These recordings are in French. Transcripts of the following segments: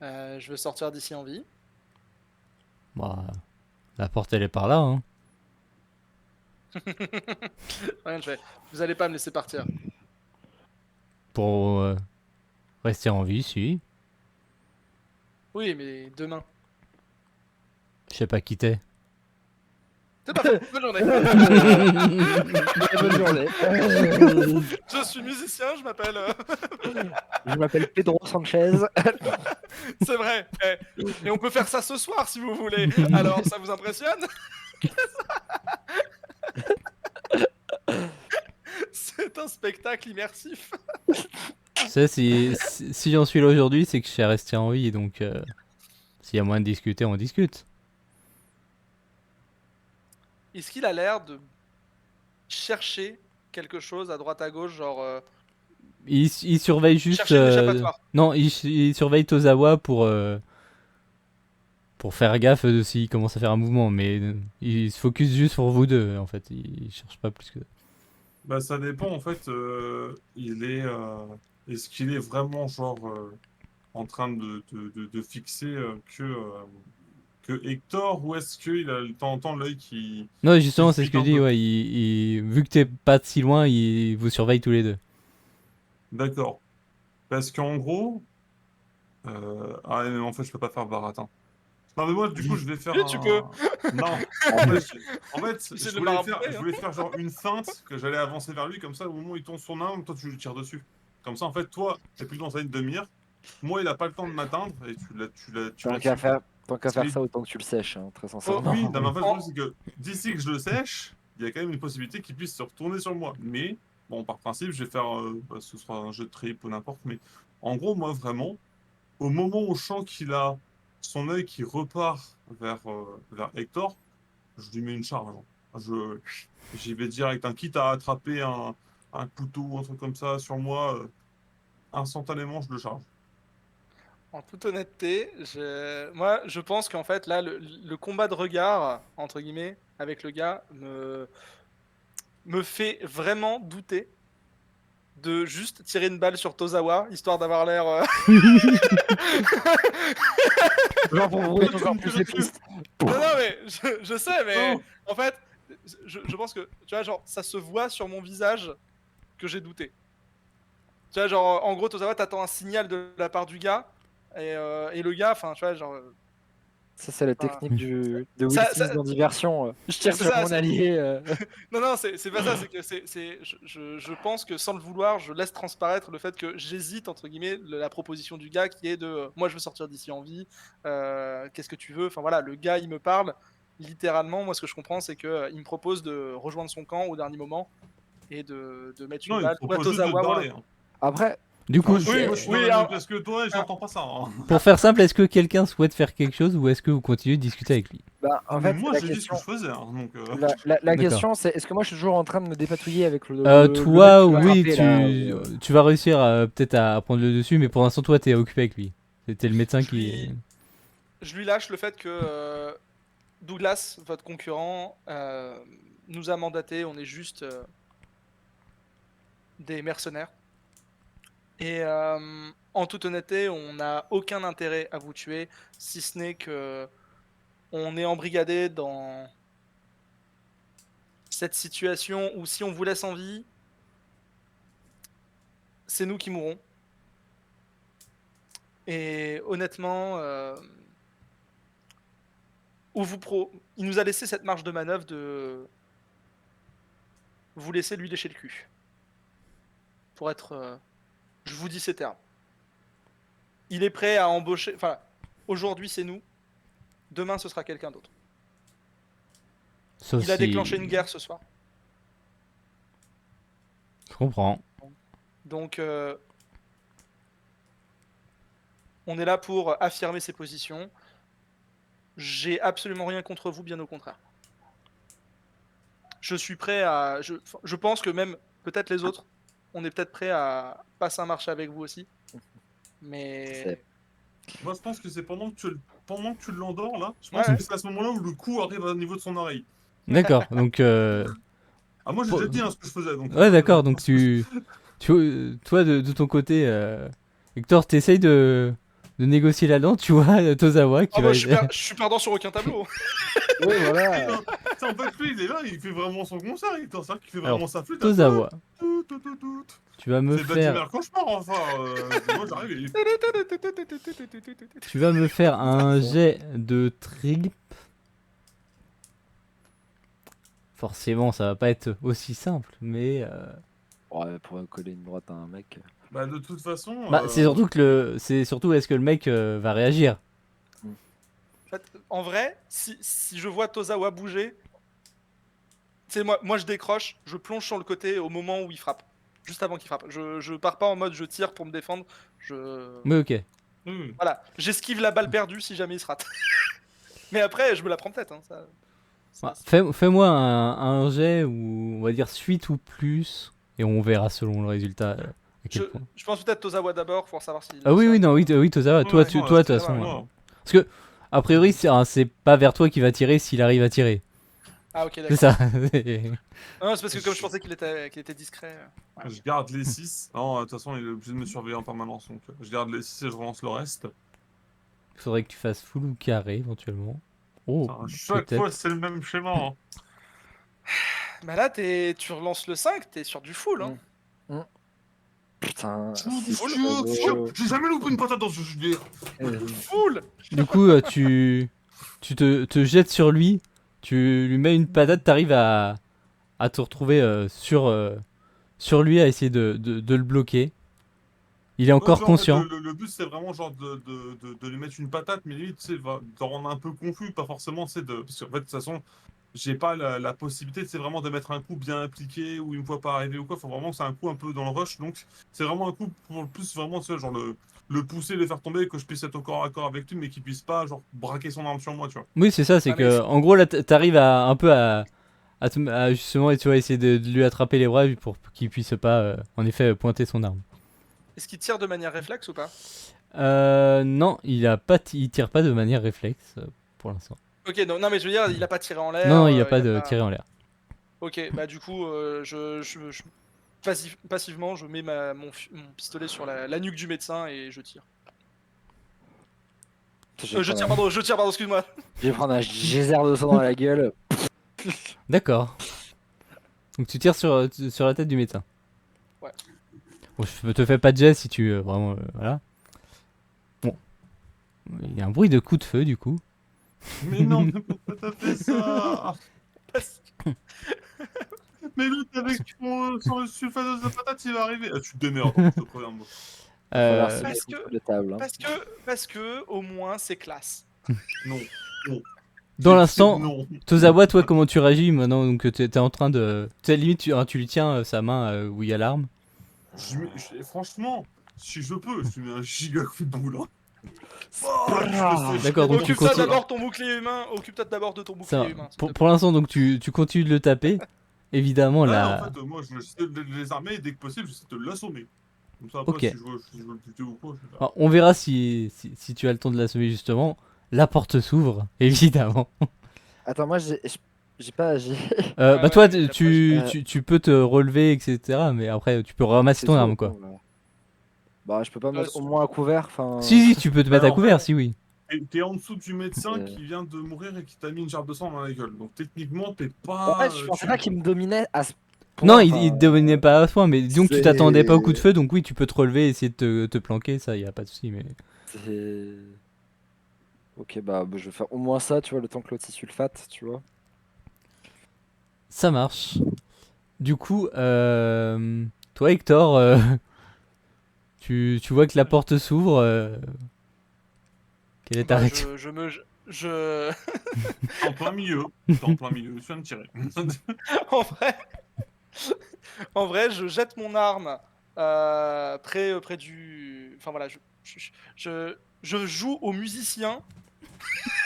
Je veux sortir d'ici en vie. Bah, la porte elle est par là, hein. Rien de fait. Vous allez pas me laisser partir. Pour rester en vie, si. Oui, mais demain. Je sais pas qui t'es. C'est pas faux. Bonne journée. Bonne journée. Je suis musicien, je m'appelle. Je m'appelle Pedro Sanchez. C'est vrai. Et on peut faire ça ce soir si vous voulez. Alors, ça vous impressionne? C'est un spectacle immersif. Tu sais, si j'en suis là aujourd'hui, c'est que je suis resté en vie, donc s'il y a moyen de discuter, on discute. Est-ce qu'il a l'air de chercher quelque chose à droite à gauche, genre Il surveille juste. chercher une échappatoire? Non, il surveille Tozawa pour faire gaffe de s'il commence à faire un mouvement, mais il se focus juste sur vous deux, en fait. Il cherche pas plus que. Bah, ça dépend, en fait. Est-ce qu'il est vraiment, genre, en train de fixer que Hector, ou est-ce qu'il a de temps en temps l'œil Non, qui justement, c'est ce fuite que je un dis, peu? ouais. Vu que t'es pas si loin, il vous surveille tous les deux. D'accord. Parce qu'en gros. Ah, mais en fait, je peux pas faire baratin. Non, mais moi, du coup, je vais faire Oui, tu peux. un. Non, en fait, Essayer de le marabouter, je hein. voulais faire genre une feinte que j'allais avancer vers lui, comme ça, au moment où il tombe son arme, toi, tu lui tires dessus. Comme ça, en fait, toi, t'es plus dans sa ligne de mire. Moi, il a pas le temps de m'atteindre et tu Tant l'as qu'à tué, quoi. faire, tant qu'à Parce que faire ça, autant que tu le sèches, hein, très Oh, oui, sincèrement. non, mais en fait, le en- truc, c'est que d'ici que je le sèche, il y a quand même une possibilité qu'il puisse se retourner sur moi. Mais, bon, par principe, je vais faire. Ce sera un jeu de trip ou n'importe, mais en gros, moi, vraiment. Au moment où je sens qu'il a son œil qui repart vers Hector, je lui mets une charge, hein. Je, J'y vais direct, hein. Quitte à attraper un couteau ou un truc comme ça sur moi, instantanément, je le charge. En toute honnêteté, moi, je pense qu'en fait, là, le combat de regard, entre guillemets, avec le gars, me fait vraiment douter de juste tirer une balle sur Tozawa, histoire d'avoir l'air. Genre pour Pourquoi ouvrir tu encore me plus tires les dessus? pistes. Non, non, mais je sais, mais Non! en fait, je pense que, tu vois, genre, ça se voit sur mon visage que j'ai douté. Tu vois, genre, en gros, Tozawa, t'attends un signal de la part du gars, et le gars, enfin, tu vois, genre. Ça, c'est la Enfin, technique de Will ça, Smith dans Diversion. Je tire c'est sur ça. mon allié. Non, non, c'est pas ça, c'est que je pense que sans le vouloir, je laisse transparaître le fait que j'hésite, entre guillemets, la proposition du gars qui est de moi je veux sortir d'ici en vie, qu'est-ce que tu veux? Enfin voilà, le gars il me parle, littéralement, moi ce que je comprends c'est que il me propose de rejoindre son camp au dernier moment et de mettre une Non, il me balle, ou à propose juste de te Tozawa ou à barrer, l'autre. hein. Après, Du coup, Moi, je suis dans Oui, la même place que toi et un- j'entends pas ça, hein. pour faire simple, est-ce que quelqu'un souhaite faire quelque chose ou est-ce que vous continuez de discuter avec lui? bah, Ah, en mais fait, moi, la j'ai dit ce que question, je faisais, hein, donc. la D'accord. question, c'est est-ce que moi, je suis toujours en train de me dépatouiller avec le mec Toi, qui m'a oui, frappé là tu vas réussir peut-être à prendre le dessus, mais pour l'instant, toi, t'es occupé avec lui. C'était le médecin je qui. lui, je lui lâche le fait que Douglas, votre concurrent, nous a mandaté, on est juste des mercenaires. Et en toute honnêteté, on n'a aucun intérêt à vous tuer, si ce n'est que on est embrigadé dans cette situation où si on vous laisse en vie, c'est nous qui mourrons. Et honnêtement, il nous a laissé cette marge de manœuvre de vous laisser lui lécher le cul. Pour être... je vous dis ces termes. Il est prêt à embaucher... Enfin, aujourd'hui c'est nous, demain ce sera quelqu'un d'autre. Sauf Il a si. déclenché une guerre ce soir. Je comprends. Donc, on est là pour affirmer ses positions. J'ai absolument rien contre vous, bien au contraire. Je suis prêt à... Je pense que même, peut-être les autres, on est peut-être prêt à passer un marché avec vous aussi. Mais... Moi, je pense que c'est pendant que tu l'endors, là, je pense Ouais, que c'est à ce moment-là où le coup arrive au niveau de son oreille. D'accord, donc. Ah, moi, j'ai Pour- déjà dit, hein, ce que je faisais, donc. Ouais, d'accord, donc toi, de ton côté, Hector, t'essayes de de négocier là-dedans, tu vois Tozawa qui Ah, va moi, je suis perdant sur aucun tableau. Oui, voilà. C'est en fait, lui, il est là, il fait vraiment son concert, il t'en sert qu'il fait Alors, vraiment sa flûte. Tozawa, Tout, tout, tout, tout. tu vas me C'est Vladimir faire, Cauchemar, enfin. Moi, j'arrive et... tu vas me faire un jet de trip. Forcément, ça va pas être aussi simple, mais Ouais, pour coller une droite à un mec. Bah, de toute façon... bah, c'est surtout que c'est surtout est-ce que le mec va réagir. En vrai, si je vois Tozawa bouger, c'est moi je décroche, je plonge sur le côté au moment où il frappe. Juste avant qu'il frappe. Je pars pas en mode je tire pour me défendre. Mais ok. Voilà, j'esquive la balle perdue si jamais il se rate. Mais après, je me la prends peut-être. Hein, Bah, fais-moi un jet ou on va dire suite ou plus et on verra selon le résultat à quel point. je pense peut-être Tozawa d'abord pour savoir si. Ah oui, oui, non, oui, oui, Tozawa, toi, de toute façon. Parce que, a priori, c'est pas vers toi qu'il va tirer s'il arrive à tirer. Ah, ok, C'est d'accord. ça. Non, c'est parce que comme je pensais qu'il était discret. Ouais. Je garde les 6. Non, de toute façon, il est obligé de me surveiller en permanence. Donc, je garde les 6 et je relance le reste. Il faudrait que tu fasses full ou carré éventuellement. Oh, Chaque peut-être. fois, c'est le même schéma. Hein. Bah là, tu relances le 5, t'es sur du full. Hein. Putain. J'ai jamais loupé une patate dans ce jeu. Full. Du coup, tu te jettes sur lui, tu lui mets une patate, t'arrives à te retrouver sur lui à essayer de le bloquer. Il est encore genre, conscient. En fait, le but, c'est vraiment genre de lui mettre une patate, mais limite, tu sais, d'en rendre un peu confus, pas forcément, tu sais, parce qu'en fait, de toute façon, j'ai pas la possibilité, c'est vraiment de mettre un coup bien appliqué, ou il me voit pas arriver ou quoi, faut vraiment que c'est un coup un peu dans le rush, donc c'est vraiment un coup pour le plus, vraiment, tu sais, genre le pousser, le faire tomber, que je puisse être au corps à corps avec lui, mais qu'il puisse pas, genre, braquer son arme sur moi, tu vois. Oui, c'est ça, c'est Ah, mais que, en gros, là, t'arrives un peu à justement, tu vas essayer de lui attraper les bras pour qu'il puisse pas, en effet, pointer son arme. Est-ce qu'il tire de manière réflexe ou pas? Non, il tire pas de manière réflexe pour l'instant. Ok, non, mais je veux dire, il a pas tiré en l'air. Non, il n'y a pas de tirer en l'air. Ok, bah du coup, passivement, je mets mon pistolet sur la nuque du médecin et je tire. Je tire, pardon, excuse-moi. Je vais prendre un geyser de sang dans la gueule. D'accord. Donc tu tires sur la tête du médecin. Ouais. Bon, je te fais pas de jet si tu vraiment voilà. Bon, il y a un bruit de coup de feu du coup. Mais non, mais pourquoi t'as fait ça? Mais l'autre avec son sulfate de patate, il va arriver. Ah, tu te démerdes, je te préviens, moi. Parce que au moins c'est classe. Non, non. Dans l'instant, Non. Tozawa, toi, comment tu réagis maintenant? Donc t'es en train de, tu sais, limite tu lui tiens sa main où il y a l'arme. Franchement, si je peux, je te mets un giga coup de boule. Hein. D'accord, donc tu Occupe-toi continues. d'abord ton bouclier humain. Occupe-toi d'abord de ton Ça, bouclier humain. pour l'instant, donc tu continues de le taper. Évidemment, Ouais, là. en fait, moi, j'essaie de les armer et dès que possible, j'essaie de l'assommer. Comme ça, après, Ok. si je veux le buter ou quoi, je sais pas. Alors, on verra si tu as le temps de l'assommer justement. La porte s'ouvre, évidemment. Attends, moi j'ai pas. Bah ouais, toi, il a tu peux te relever, etc. Mais après, tu peux ramasser ton arme, quoi. Bah, je peux pas mettre au moins à couvert. Enfin. Si, tu peux te mettre à en couvert, fait, si oui. T'es en dessous du médecin qui vient de mourir et qui t'a mis une jarre de sang dans la gueule. Donc techniquement, t'es pas. Ouais, je pensais pas qu'il me dominait à ce point. Non, enfin, il te dominait pas à toi, mais disons que tu t'attendais pas au coup de c'est- feu, donc oui, tu peux te relever et essayer de te planquer, ça, y a pas de souci. Mais c'est- Ok, bah, je vais faire au moins ça, tu vois, le temps que l'autre s'y sulfate, tu vois. ça marche. Du coup, toi, Hector, tu vois que la porte s'ouvre. Quelle est ta Bah, réaction? je En plein milieu. T'es en plein milieu, je viens de tirer. en vrai, je jette mon arme près du. Enfin voilà, je joue au musicien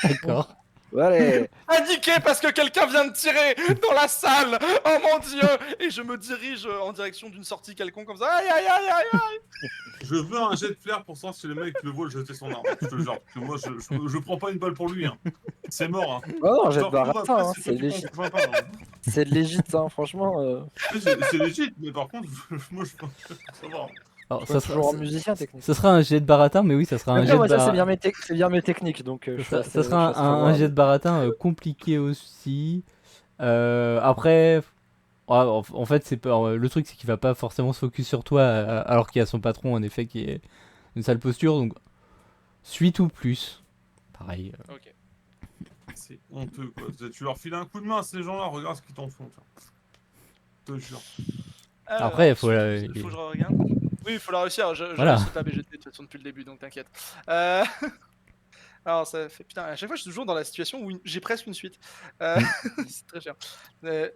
D'accord. Allez. indiqué parce que quelqu'un vient de tirer dans la salle. Oh mon dieu! Et je me dirige en direction d'une sortie quelconque comme ça. Aïe aïe aïe aïe aïe! Je veux un jet de flair pour savoir si le mec le voit jeter son arme. Je te jure. Parce que moi, je prends pas une balle pour lui. Hein. C'est mort. Hein. Oh non, jette Genre, pas après, ça, hein, c'est c'est toi qui légit. prends pas, hein. C'est légit, hein, franchement. C'est légit, mais par contre, moi je pense que ça va. Alors, Je passe toujours en musicien technique. ça sera un jet de baratin, mais oui, ça sera un Après, jet de moi, ça, c'est baratin. bien mes techniques, donc je suis Ça assez- je suis sera assez un favorable. jet de baratin compliqué aussi. Après, en fait, c'est pas, le truc, c'est qu'il va pas forcément se focus sur toi, alors qu'il y a son patron, en effet, qui est une sale posture. Donc, suite ou plus. Pareil. Ok. C'est honteux, quoi. Tu leur files un coup de main à ces gens-là, regarde ce qu'ils t'en font. Tiens. Je te jure. Alors, Après, il faut. il faut que je regarde. Oui, il faut la réussir. Je Voilà. réussis pas BGT de toute façon depuis le début, donc t'inquiète. Euh, Alors, ça fait. Putain, à chaque fois, je suis toujours dans la situation où j'ai presque une suite. C'est très cher.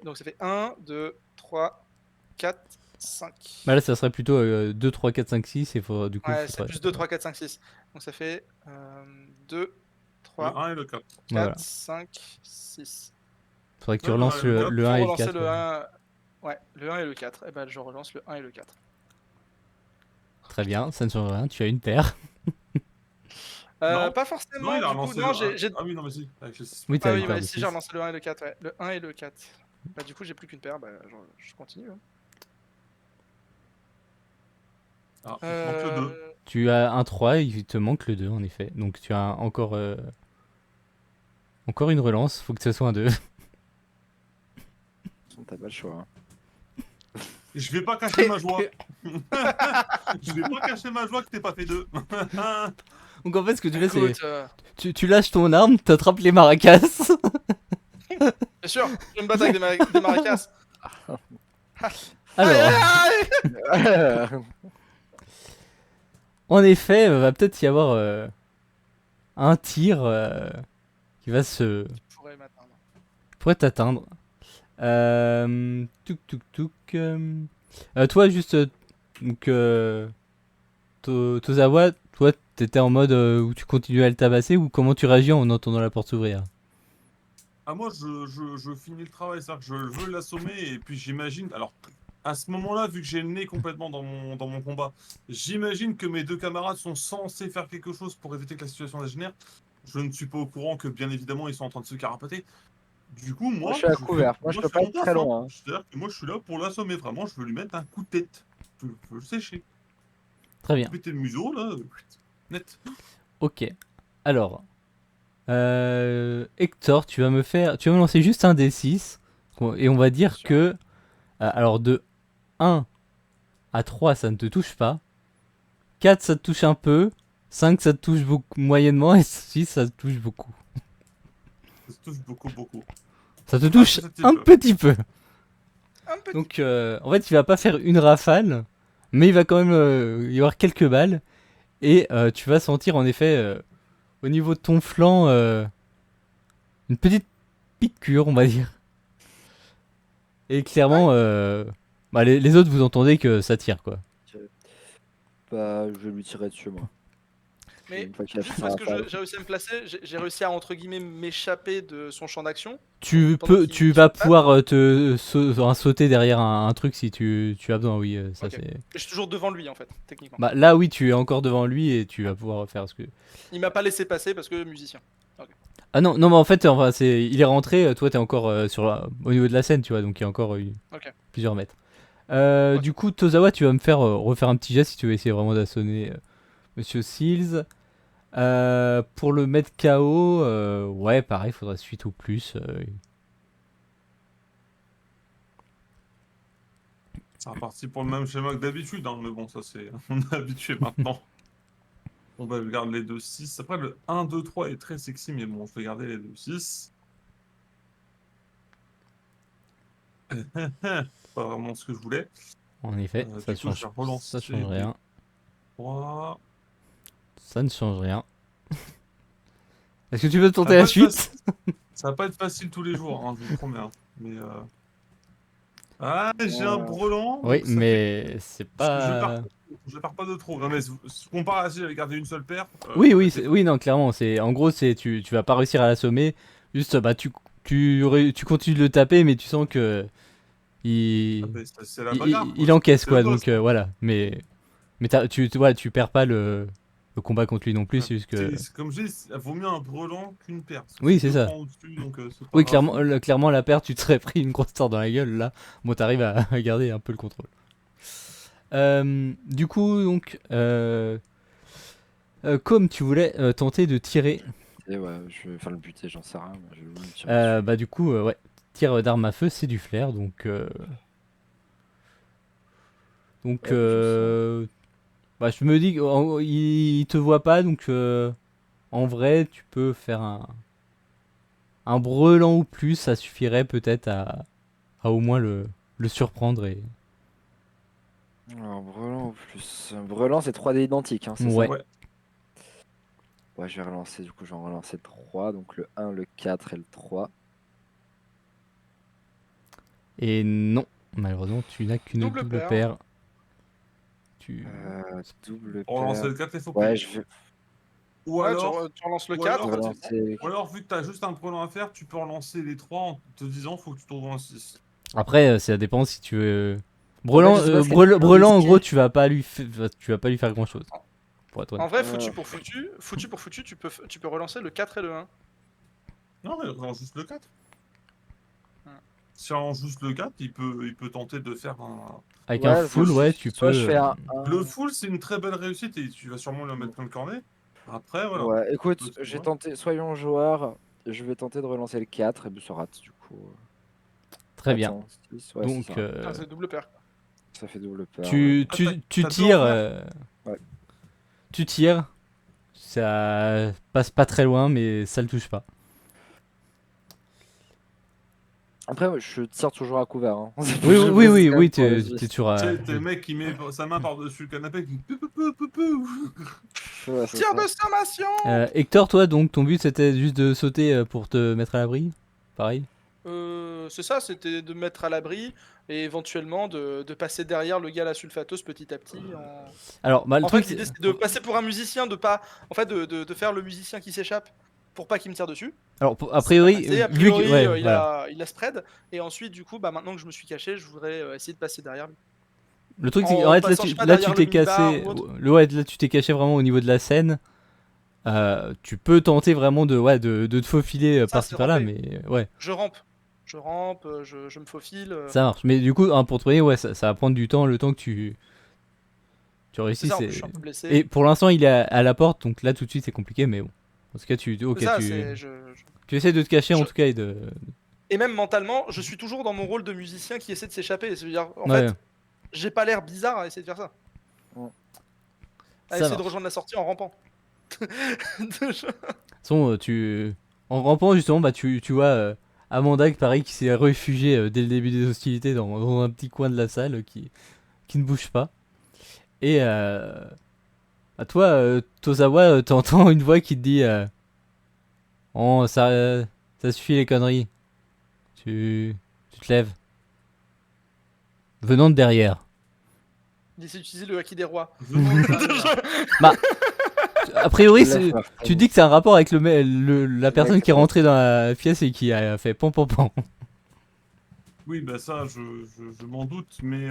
Donc, ça fait 1, 2, 3, 4, 5. Bah là, ça serait plutôt 2, 3, 4, 5, 6. Et faut, du coup, Ouais, c'est plus 2, 3, 4, 5, 6. Donc, ça fait 2, Le 3, 1 et le 4. 4, Voilà. 5, 6. Faudrait que tu Ouais, relances ouais, le Faut 1 et le relancer 4. le 1. Ouais, le 1 et le 4. Et ben, je relance le 1 et le 4. Très bien, ça ne change rien. Tu as une paire. Non. Pas Non, forcément, il a du coup. relancé Non, le 1. j'ai. Ah oui, non, mais si. Avec les 6. Oui, Ah t'as oui, une paire mais de si 6. j'ai relancé le 1 et le 4, ouais. Le 1 et le 4. Bah, du coup, j'ai plus qu'une paire. Bah, je continue. Hein. Ah, il te manque le 2. Tu as un 3, il te manque le 2 en effet. Donc tu as encore une relance, faut que ce soit un 2. T'as pas le choix. Hein. Je vais pas cacher ma joie. Je vais pas cacher ma joie que t'aies pas fait 2. Donc en fait, ce que tu fais, c'est Écoute, tu lâches ton arme, t'attrapes les maracas. bien sûr, je vais me battre avec des maracas. Alors, en effet, va peut-être y avoir un tir qui va se Je pourrais m'atteindre. pourrait t'atteindre. Touk touk touk. Toi, juste donc Tozawa, toi, t'étais en mode où tu continuais à le tabasser ou comment tu réagis en entendant la porte s'ouvrir? Ah, moi, je finis le travail, c'est-à-dire que je veux l'assommer, et puis j'imagine. Alors, à ce moment-là, vu que j'ai le nez complètement dans mon combat, j'imagine que mes 2 camarades sont censés faire quelque chose pour éviter que la situation dégénère. Je ne suis pas au courant que, bien évidemment, ils sont en train de se carapater. Du coup, Moi, moi, je suis à couvert. Moi, je peux fais pas mon être taf, très hein. loin. Hein. C'est-à-dire que moi, je suis là pour l'assommer, vraiment. Je veux lui mettre un coup de tête. Je veux le sécher. Très bien. Péter le museau, là. Net. Ok. Alors, Hector, tu vas me lancer juste un D6 et on va dire Sûr. que alors de 1 à 3 ça ne te touche pas, 4 ça te touche un peu, 5 ça te touche beaucoup moyennement et 6 ça te touche beaucoup. Ça se touche beaucoup, beaucoup. Ça te touche petit un peu. petit peu. Un peu. Donc en fait, il va pas faire une rafale, mais il va quand même y avoir quelques balles et tu vas sentir en effet au niveau de ton flanc une petite piqûre, on va dire. Et clairement, bah, les autres, vous entendez que ça tire, quoi. Bah, je vais lui tirer dessus, moi. Mais Une fois qu'il a juste fait parce sa que rafale. j'ai réussi à me placer, j'ai réussi à entre guillemets m'échapper de son champ d'action. Tu qu'il vas se batte. pouvoir sauter derrière un truc si tu as besoin, oui. Ça, Ok. c'est... Je suis toujours devant lui en fait, techniquement. Bah, là, oui, tu es encore devant lui et tu vas pouvoir faire ce que... Il m'a pas laissé passer parce que musicien. Ah non, non, mais en fait, enfin, il est rentré, toi, t'es encore au niveau de la scène, tu vois, donc il y a encore Ok. plusieurs mètres. Ouais. Du coup, Tozawa, tu vas me faire refaire un petit geste si tu veux essayer vraiment d'assonner Monsieur Seals. Pour le mettre KO, ouais, pareil, faudrait suite ou plus. C'est reparti pour le même schéma que d'habitude, hein, mais bon, ça c'est. On est habitué maintenant. On va garder les 2-6. Après, le 1-2-3 est très sexy, mais bon, je vais garder les 2-6. Pas vraiment ce que je voulais. En effet, ça Du coup, je vais relancer ça change rien. 3. Ça ne change rien. Est-ce que tu veux tenter va la pas être suite? facile. Ça va pas être facile tous les jours, hein, je vous promets. Hein. Mais ah, j'ai un brelan. Oui, donc ça fait- mais c'est pas... Je pars pas de trop. Non, mais comparé à si j'avais gardé une seule paire. Oui, ça oui, fait- oui, non, clairement, en gros, tu vas pas réussir à l'assommer. Juste, bah, tu continues de le taper, mais tu sens que Ah, mais c'est la bagarre. quoi. il encaisse, C'est quoi. le boss, Donc quoi. voilà, mais voilà, tu perds pas le combat contre lui non plus. C'est juste que... Comme je dis, il vaut mieux un brelan qu'une paire. parce que Oui, c'est c'est deux ça. crans au-dessus, donc, c'est pas Oui, grave. clairement, la perte, tu te serais pris une grosse tarte dans la gueule. Là, bon, t'arrives à garder un peu le contrôle. Du coup, donc, comme tu voulais tenter de tirer, Et ouais, je vais faire le buter, j'en sais rien. Mais je vais me tirer dessus. bah du coup, ouais, tir d'arme à feu, c'est du flair, donc, Ouais, bah, je sens. bah, je me dis qu'il te voit pas, donc en vrai, tu peux faire un brelan ou plus, ça suffirait peut-être à au moins le surprendre et Alors, Brelan en plus. Brelan, c'est 3 dés identiques, hein, c'est ça? ouais. Ouais. Ouais, je vais relancer, du coup, je vais en relancer 3. Donc le 1, le 4 et le 3. Et non, malheureusement, tu n'as qu'une Double double paire. paire. Tu Double Pour lancer paire. le 4, il faut Ouais, payer. je vais Ou Ouais, alors, tu relances le ou 4, alors, effectivement. relancer. vu que tu as juste un brelan à faire, tu peux relancer les 3 en te disant faut que tu trouves un 6. Après, ça dépend si tu veux. En fait, je sais pas ce qui est le plus Brelan, en gros, risqué. tu vas pas lui faire grand chose. Pour être En honnête. vrai, foutu pour foutu, tu peux relancer le 4 et le 1. Non, mais relance juste le 4. Ouais. Si on lance juste le 4, il peut tenter de faire un. Avec un Ouais, full, ouais, tu soit je peux. fais un. Le full, c'est une très belle réussite et tu vas sûrement le mettre plein le cornet. Après, voilà. Ouais, écoute, L'autre, j'ai ouais. tenté, soyons joueurs, je vais tenter de relancer le 4 et ça rate du coup. Très bien. Attends, 6, ouais, c'est Donc, ça. Ah, c'est double paire. Ça fait double paire, ouais. tu, Ah, tu, tu t'as deux en tires. fer. Ouais. Tu tires. Ça passe pas très loin, mais ça le touche pas. Après, ouais, je tire toujours à couvert. Hein. Oui, Je oui, précise oui, quand même oui, pour le t'es geste. sur. Tu sais, t'es le mec qui met sa main par-dessus le canapé qui dit peu, peu, peu, peu. Ouais, c'est Tir ça. de sommation. Hector, toi, donc, ton but c'était juste de sauter pour te mettre à l'abri. Pareil. C'est ça, c'était de mettre à l'abri et éventuellement de passer derrière le gars à la sulfateuse petit à petit. Alors, bah, le En truc, fait, l'idée c'est de passer pour un musicien, de pas, en fait, de faire le musicien qui s'échappe pour pas qu'il me tire dessus. alors, a C'est pas priori, passé. A vu que. priori, Ouais, voilà. il a spread. Et ensuite, du coup, bah, maintenant que je me suis caché, je voudrais essayer de passer derrière lui. Le truc, c'est en En fait, passant, je sais pas, là, tu derrière le t'es minibar cassé. ou autre. Ouais, là, tu t'es caché vraiment au niveau de la scène. Tu peux tenter vraiment de te faufiler Ça, par-ci c'est par-là, ramper. mais ouais, Je rampe. Je rampe, je me faufile. ça marche. Mais du coup, hein, pour te voyer, ouais, ça va prendre du temps, le temps que tu C'est réussisses. ça, en plus, je suis un peu blessé. Et pour l'instant, il est à la porte, donc là, tout de suite, c'est compliqué, mais bon. En tout cas, C'est ça, tu essaies de te cacher en je- tout cas Et même mentalement, je suis toujours dans mon rôle de musicien qui essaie de s'échapper. C'est-à-dire, en Ouais, fait, j'ai pas l'air bizarre à essayer de faire ça. À ça essayer de marche. rejoindre la sortie en rampant. De toute façon, en rampant, justement, bah, tu vois Amanda, pareil, qui s'est réfugiée dès le début des hostilités dans un petit coin de la salle qui ne bouge pas. Et à toi, Tozawa, t'entends une voix qui te dit Oh, ça suffit les conneries. Tu te lèves. Venant de derrière. Il essaie d'utiliser le haki des rois. Venons de derrière. Bah, a priori, Je laisse faire, tu dis que c'est un rapport avec la personne mec, qui est rentrée dans la pièce et qui a fait pan pan pan. Oui, bah ça, je m'en doute, mais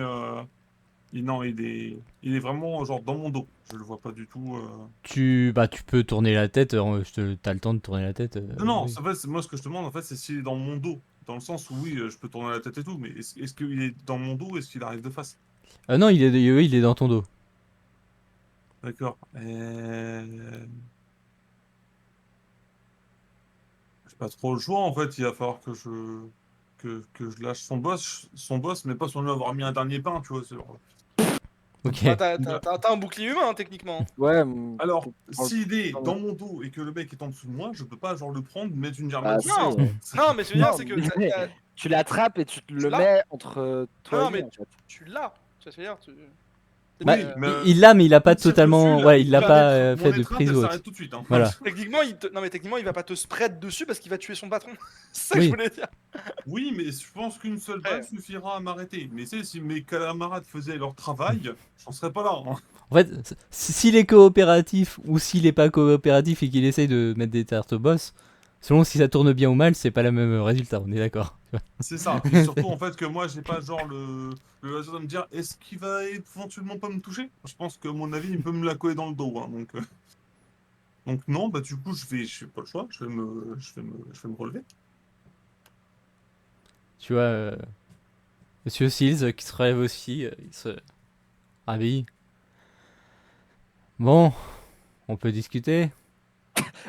non, il est vraiment genre dans mon dos. Je le vois pas du tout. Tu peux tourner la tête, t'as le temps de tourner la tête. Non, non, Oui. en fait, moi ce que je te demande, en fait, c'est s'il est dans mon dos. Dans le sens où oui, je peux tourner la tête et tout, mais est-ce qu'il est dans mon dos ou est-ce qu'il arrive de face? Non, oui, il est dans ton dos. D'accord. J'ai pas trop le choix en fait, il va falloir que je lâche son boss, mais pas sans lui avoir mis un dernier pain, tu vois. Ok. Bah, t'as un bouclier humain, hein, techniquement. Ouais, Alors, pour le- s'il est pour le- dans mon dos et que le mec est en dessous de moi, je peux pas genre le prendre, mettre une germaine Ah, dessus. si, Non, non, mais ce que je veux dire, c'est que mais tu l'attraques et tu te le l'as. mets entre toi Non, et lui, mais en fait. tu l'as. Tu vois ce que je veux dire, Bah, Oui, mais il l'a, mais il a pas il tire totalement. dessus, Ouais, il l'a pas mon fait de étreinte, prise elle ou autre. s'arrête tout de suite. Hein. Voilà. techniquement, non, mais techniquement, il va pas te spread dessus parce qu'il va tuer son patron. C'est ça que Oui. je voulais dire. Oui, mais je pense qu'une seule balle Après. suffira à m'arrêter. Mais tu sais, si mes camarades faisaient leur travail, j'en serais pas là. Hein. En fait, s'il est coopératif ou s'il est pas coopératif et qu'il essaye de mettre des tartes au boss, selon si ça tourne bien ou mal, c'est pas le même résultat, on est d'accord. C'est ça. Puis surtout, en fait, que moi, j'ai pas genre le loisir de me dire est-ce qu'il va éventuellement pas me toucher? Je pense que, à mon avis, il peut me la coller dans le dos. Hein, donc non, bah du coup, je fais pas le choix. Je vais me relever. Tu vois, Monsieur Seals qui se relève aussi, ravi. Bon, on peut discuter.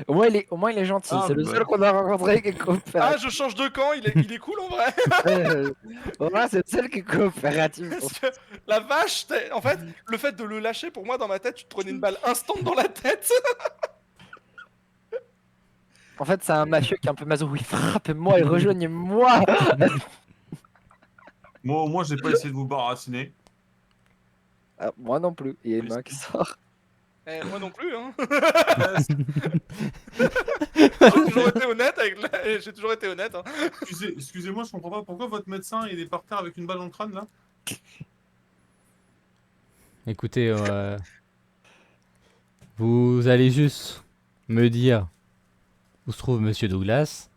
Au moins, il est gentil. Ah, c'est le bah. seul qu'on a rencontré qui est Ah, coopératif. je change de camp, il est cool en vrai. Au moins, c'est le seul qui est coopératif. Parce que la vache, en fait, le fait de le lâcher, pour moi, dans ma tête, tu te prenais une balle instant dans la tête. En fait, c'est un mafieux qui est un peu maso. Oui, frappez-moi et rejoignez-moi. Moi, au moins, j'ai pas essayé de vous baratiner. Ah, moi non plus. Il y a une main qui sort. Moi non plus, hein. Euh, J'ai toujours été honnête j'ai toujours été honnête. Hein. Excusez-moi, je comprends pas pourquoi votre médecin il est par terre avec une balle dans le crâne là. Écoutez, vous allez juste me dire où se trouve Monsieur Douglas.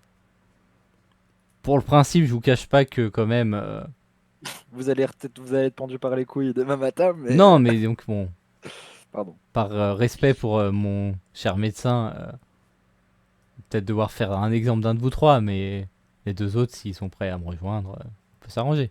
Pour le principe, je vous cache pas que quand même. Vous allez être pendu par les couilles demain matin, mais. Non, mais donc bon, Pardon. par respect pour mon cher médecin, peut-être devoir faire un exemple d'un de vous trois, mais les deux autres, s'ils sont prêts à me rejoindre, on peut s'arranger.